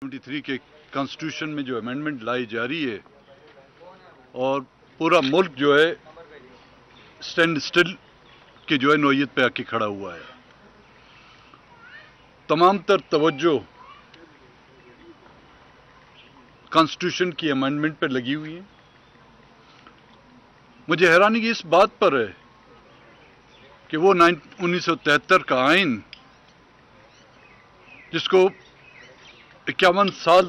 73 کے کانسٹیٹیوشن میں جو امینڈمنٹ لائی جا رہی ہے اور پورا ملک جو ہے اسٹینڈ اسٹل کی جو ہے نوعیت پہ آ کے کھڑا ہوا ہے. تمام تر توجہ کانسٹیٹیوشن کی امینڈمنٹ پہ لگی ہوئی ہے. مجھے حیرانی اس بات پر ہے کہ وہ 1973 کا آئین جس کو 51 سال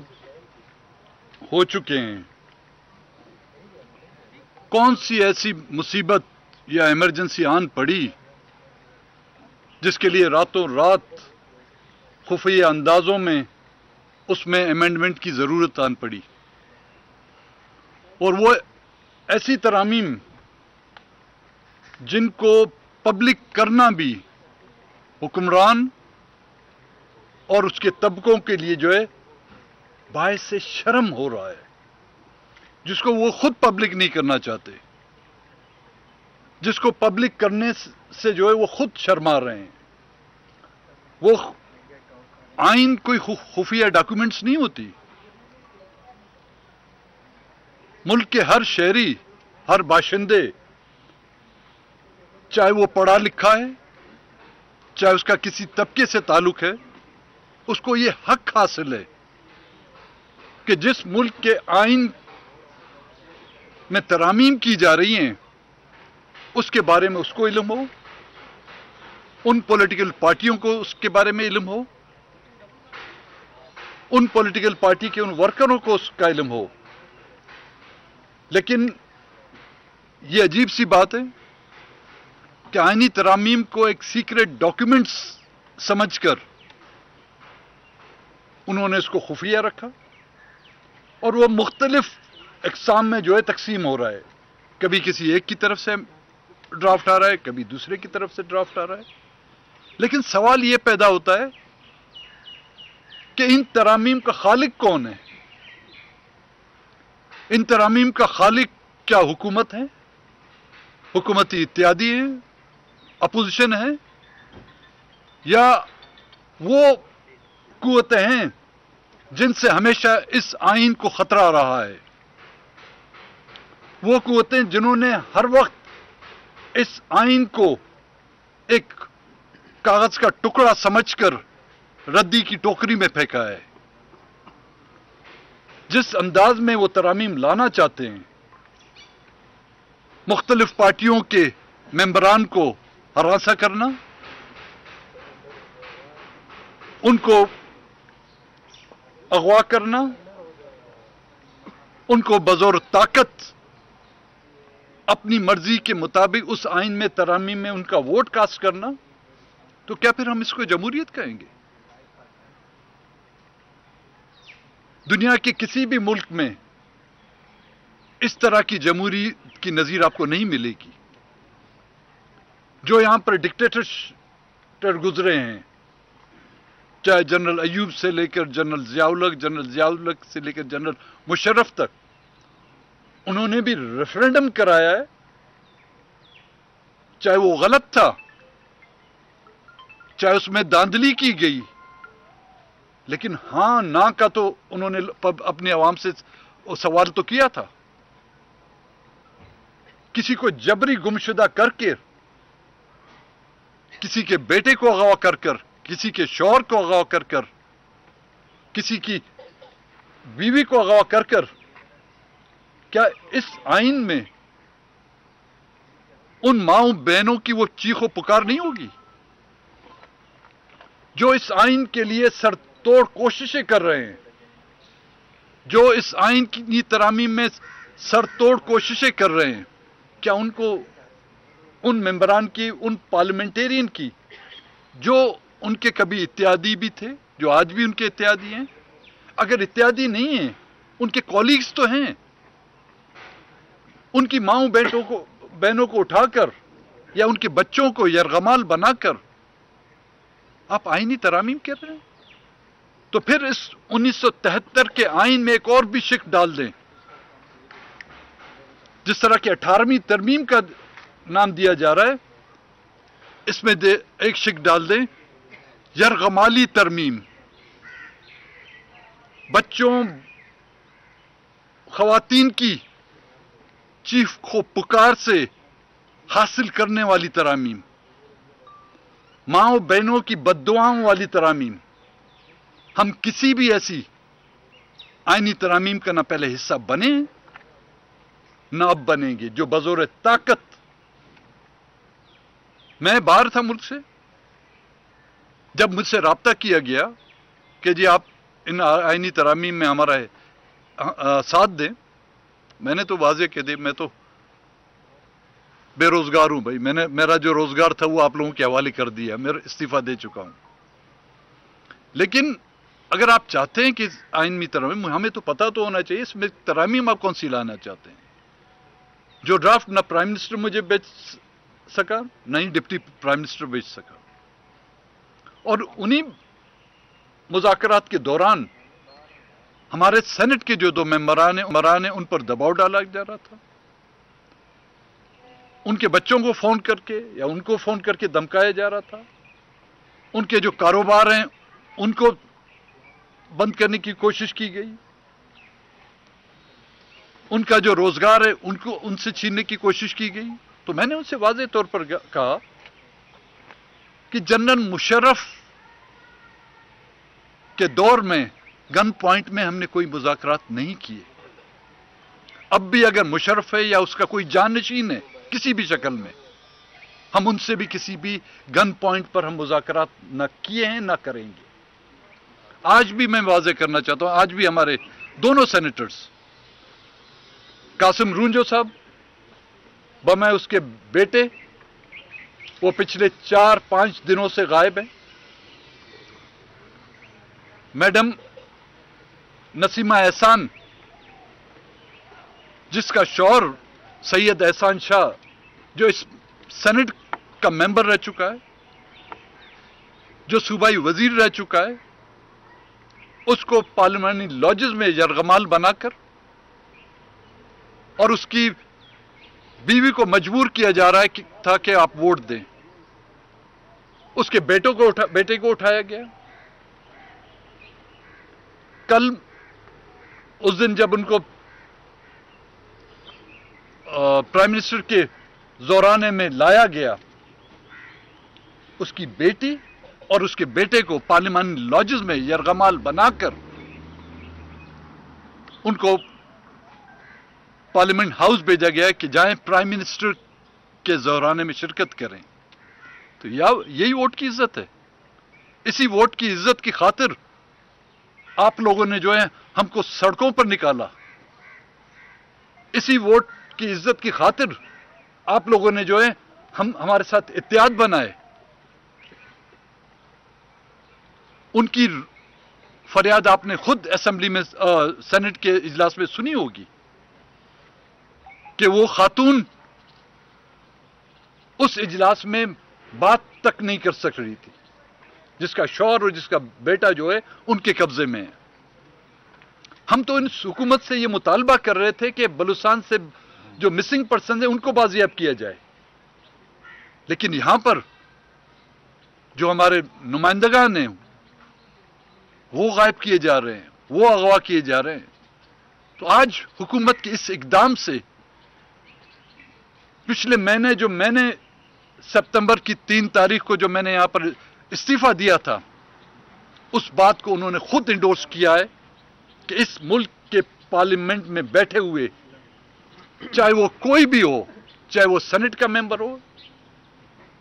ہو چکے ہیں، کون سی ایسی مصیبت یا ایمرجنسی آن پڑی جس کے لیے راتوں رات خفیہ اندازوں میں اس میں امینڈمنٹ کی ضرورت آن پڑی. اور وہ ایسی ترامیم جن کو پبلک کرنا بھی حکمران اور اس کے طبقوں کے لیے جو ہے باعث سے شرم ہو رہا ہے، جس کو وہ خود پبلک نہیں کرنا چاہتے، جس کو پبلک کرنے سے جو ہے وہ خود شرما رہے ہیں. وہ آئین کوئی خفیہ ڈاکومنٹس نہیں ہوتی. ملک کے ہر شہری، ہر باشندے، چاہے وہ پڑھا لکھا ہے، چاہے اس کا کسی طبقے سے تعلق ہے، اس کو یہ حق حاصل ہے کہ جس ملک کے آئین میں ترامیم کی جا رہی ہیں اس کے بارے میں اس کو علم ہو، ان پولیٹیکل پارٹیوں کو اس کے بارے میں علم ہو، ان پولیٹیکل پارٹی کے ان ورکروں کو اس کا علم ہو. لیکن یہ عجیب سی بات ہے کہ آئینی ترامیم کو ایک سیکریٹ ڈاکیومنٹس سمجھ کر انہوں نے اس کو خفیہ رکھا اور وہ مختلف اقسام میں جو ہے تقسیم ہو رہا ہے. کبھی کسی ایک کی طرف سے ڈرافٹ آ رہا ہے، کبھی دوسرے کی طرف سے ڈرافٹ آ رہا ہے. لیکن سوال یہ پیدا ہوتا ہے کہ ان ترامیم کا خالق کون ہے؟ ان ترامیم کا خالق کیا حکومت ہے؟ حکومتی اتحادی ہے، اپوزیشن ہے، یا وہ قوتیں ہیں جن سے ہمیشہ اس آئین کو خطرہ رہا ہے؟ وہ قوتیں جنہوں نے ہر وقت اس آئین کو ایک کاغذ کا ٹکڑا سمجھ کر ردی کی ٹوکری میں پھینکا ہے. جس انداز میں وہ ترامیم لانا چاہتے ہیں، مختلف پارٹیوں کے ممبران کو ہراساں کرنا، ان کو اغوا کرنا، ان کو بزور طاقت اپنی مرضی کے مطابق اس آئین میں ترامیم میں ان کا ووٹ کاسٹ کرنا، تو کیا پھر ہم اس کو جمہوریت کہیں گے؟ دنیا کے کسی بھی ملک میں اس طرح کی جمہوریت کی نظیر آپ کو نہیں ملے گی. جو یہاں پر ڈکٹیٹر گزرے ہیں، چاہے جنرل ایوب سے لے کر جنرل ضیاء الحق سے لے کر جنرل مشرف تک، انہوں نے بھی ریفرینڈم کرایا ہے. چاہے وہ غلط تھا، چاہے اس میں داندلی کی گئی، لیکن ہاں نہ کا تو انہوں نے اپنے عوام سے سوال تو کیا تھا. کسی کو جبری گمشدہ کر کے، کسی کے بیٹے کو اغوا کر کر، کسی کے شوہر کو اغوا کر کر، کسی کی بیوی کو اغوا کر کر، کیا اس آئین میں ان ماؤں بہنوں کی وہ چیخ و پکار نہیں ہوگی جو اس آئین کے لیے سر توڑ کوششیں کر رہے ہیں، جو اس آئین کی ترامیم میں سر توڑ کوششیں کر رہے ہیں؟ کیا ان کو، ان ممبران کی، ان پارلیمنٹیرین کی جو ان کے کبھی اتحادی بھی تھے، جو آج بھی ان کے اتحادی ہیں، اگر اتحادی نہیں ہیں ان کے کولیگز تو ہیں، ان کی ماؤں بہنوں کو اٹھا کر یا ان کے بچوں کو یرغمال بنا کر آپ آئینی ترامیم کر رہے ہیں؟ تو پھر اس 1973 کے آئین میں ایک اور بھی شق ڈال دیں، جس طرح کہ 18ویں ترمیم کا نام دیا جا رہا ہے، اس میں ایک شق ڈال دیں، یرغمالی ترمیم. بچوں خواتین کی چیخ و پکار سے حاصل کرنے والی ترامیم، ماؤں بہنوں کی بد دعاؤں والی ترامیم، ہم کسی بھی ایسی آئینی ترامیم کا نہ پہلے حصہ بنے نہ اب بنیں گے جو بزور طاقت. میں باہر تھا ملک سے، جب مجھ سے رابطہ کیا گیا کہ جی آپ ان آئینی ترامیم میں ہمارا ساتھ دیں، میں نے تو واضح کہہ دیا میں تو بے روزگار ہوں بھائی، میرا جو روزگار تھا وہ آپ لوگوں کے حوالے کر دیا، میں استعفیٰ دے چکا ہوں. لیکن اگر آپ چاہتے ہیں کہ آئینی ترامیم، ہمیں تو پتہ تو ہونا چاہیے اس میں ترامیم آپ کون سی لانا چاہتے ہیں. جو ڈرافٹ نہ پرائم منسٹر مجھے بیچ سکا، نہ ہی ڈپٹی پرائم منسٹر بیچ سکا، اور انہی مذاکرات کے دوران ہمارے سینٹ کے جو 2 ممبران ہیں ان پر دباؤ ڈالا جا رہا تھا، ان کے بچوں کو فون کر کے یا ان کو فون کر کے دھمکایا جا رہا تھا، ان کے جو کاروبار ہیں ان کو بند کرنے کی کوشش کی گئی، ان کا جو روزگار ہے ان سے چھیننے کی کوشش کی گئی. تو میں نے ان سے واضح طور پر کہا کہ جنرل مشرف کے دور میں گن پوائنٹ میں ہم نے کوئی مذاکرات نہیں کیے. اب بھی اگر مشرف ہے یا اس کا کوئی جانشین ہے کسی بھی شکل میں، ہم ان سے بھی کسی بھی گن پوائنٹ پر ہم مذاکرات نہ کیے ہیں نہ کریں گے. آج بھی میں واضح کرنا چاہتا ہوں، آج بھی ہمارے دونوں سینیٹرز قاسم رونجو صاحب بمائے اس کے بیٹے، وہ پچھلے 4-5 دنوں سے غائب ہیں. میڈم نسیمہ احسان جس کا شوہر سید احسان شاہ جو اس سینٹ کا ممبر رہ چکا ہے، جو صوبائی وزیر رہ چکا ہے، اس کو پارلیمانی لاجز میں یرغمال بنا کر اور اس کی بیوی کو مجبور کیا جا رہا تھا کہ آپ ووٹ دیں. اس کے بیٹے کو اٹھایا گیا. کل اس دن جب ان کو پرائم منسٹر کے زورانے میں لایا گیا، اس کی بیٹی اور اس کے بیٹے کو پارلیمانی لاجز میں یرغمال بنا کر ان کو پارلیمنٹ ہاؤس بھیجا گیا کہ جائیں پرائم منسٹر کے زورانے میں شرکت کریں. تو یہی ووٹ کی عزت ہے. اسی ووٹ کی عزت کی خاطر آپ لوگوں نے جو ہے ہم کو سڑکوں پر نکالا. اسی ووٹ کی عزت کی خاطر آپ لوگوں نے جو ہے ہمارے ساتھ اتحاد بنائے. ان کی فریاد آپ نے خود اسمبلی میں سینٹ کے اجلاس میں سنی ہوگی کہ وہ خاتون اس اجلاس میں بات تک نہیں کر سک رہی تھی، جس کا شوہر اور جس کا بیٹا جو ہے ان کے قبضے میں ہے. ہم تو ان حکومت سے یہ مطالبہ کر رہے تھے کہ بلوچستان سے جو مسنگ پرسن ہیں ان کو بازیاب کیا جائے، لیکن یہاں پر جو ہمارے نمائندگان ہیں وہ غائب کیے جا رہے ہیں، وہ اغوا کیے جا رہے ہیں. تو آج حکومت کے اس اقدام سے پچھلے مہینے جو میں نے سپتمبر کی 3 تاریخ کو جو میں نے یہاں پر استعفیٰ دیا تھا، اس بات کو انہوں نے خود انڈورس کیا ہے کہ اس ملک کے پارلیمنٹ میں بیٹھے ہوئے چاہے وہ کوئی بھی ہو، چاہے وہ سینٹ کا ممبر ہو،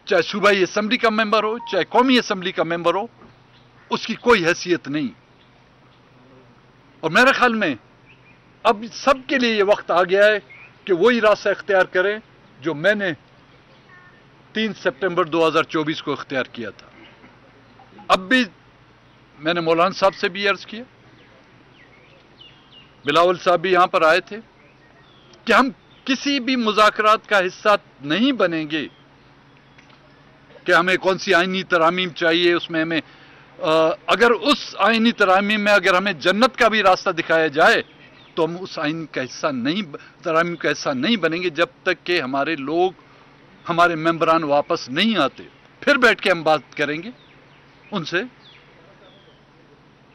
چاہے صوبائی اسمبلی کا ممبر ہو، چاہے قومی اسمبلی کا ممبر ہو، اس کی کوئی حیثیت نہیں. اور میرے خیال میں اب سب کے لیے یہ وقت آ گیا ہے کہ وہی راستہ اختیار کریں جو میں نے 3 سپٹمبر 2024 کو اختیار کیا تھا. اب بھی میں نے مولانا صاحب سے بھی عرض کیا، بلاول صاحب بھی یہاں پر آئے تھے کہ ہم کسی بھی مذاکرات کا حصہ نہیں بنیں گے کہ ہمیں کون سی آئینی ترامیم چاہیے، اس میں ہمیں اگر اس آئینی ترامیم میں اگر ہمیں جنت کا بھی راستہ دکھایا جائے تو ہم اس آئین کا حصہ ترامیم کا حصہ نہیں بنیں گے جب تک کہ ہمارے لوگ، ہمارے ممبران واپس نہیں آتے. پھر بیٹھ کے ہم بات کریں گے ان سے،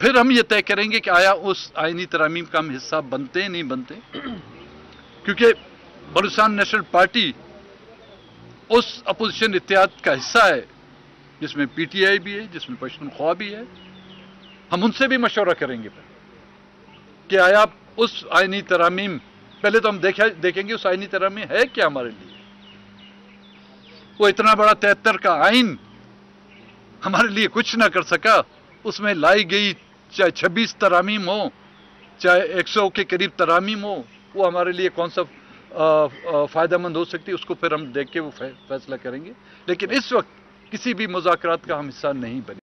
پھر ہم یہ طے کریں گے کہ آیا اس آئینی ترامیم کا ہم حصہ بنتے ہیں نہیں بنتے، کیونکہ بلوچستان نیشنل پارٹی اس اپوزیشن اتحاد کا حصہ ہے جس میں پی ٹی آئی بھی ہے، جس میں پشتونخوا بھی ہے. ہم ان سے بھی مشورہ کریں گے کہ آیا اس آئینی ترامیم، پہلے تو ہم دیکھیں گے اس آئینی ترامیم ہے کیا ہمارے لیے. وہ اتنا بڑا 73 کا آئین ہمارے لیے کچھ نہ کر سکا. اس میں لائی گئی چاہے 26 ترامیم ہو، چاہے 100 کے قریب ترامیم ہو، وہ ہمارے لیے کون سا فائدہ مند ہو سکتی، اس کو پھر ہم دیکھ کے وہ فیصلہ کریں گے. لیکن اس وقت کسی بھی مذاکرات کا ہم حصہ نہیں بنے.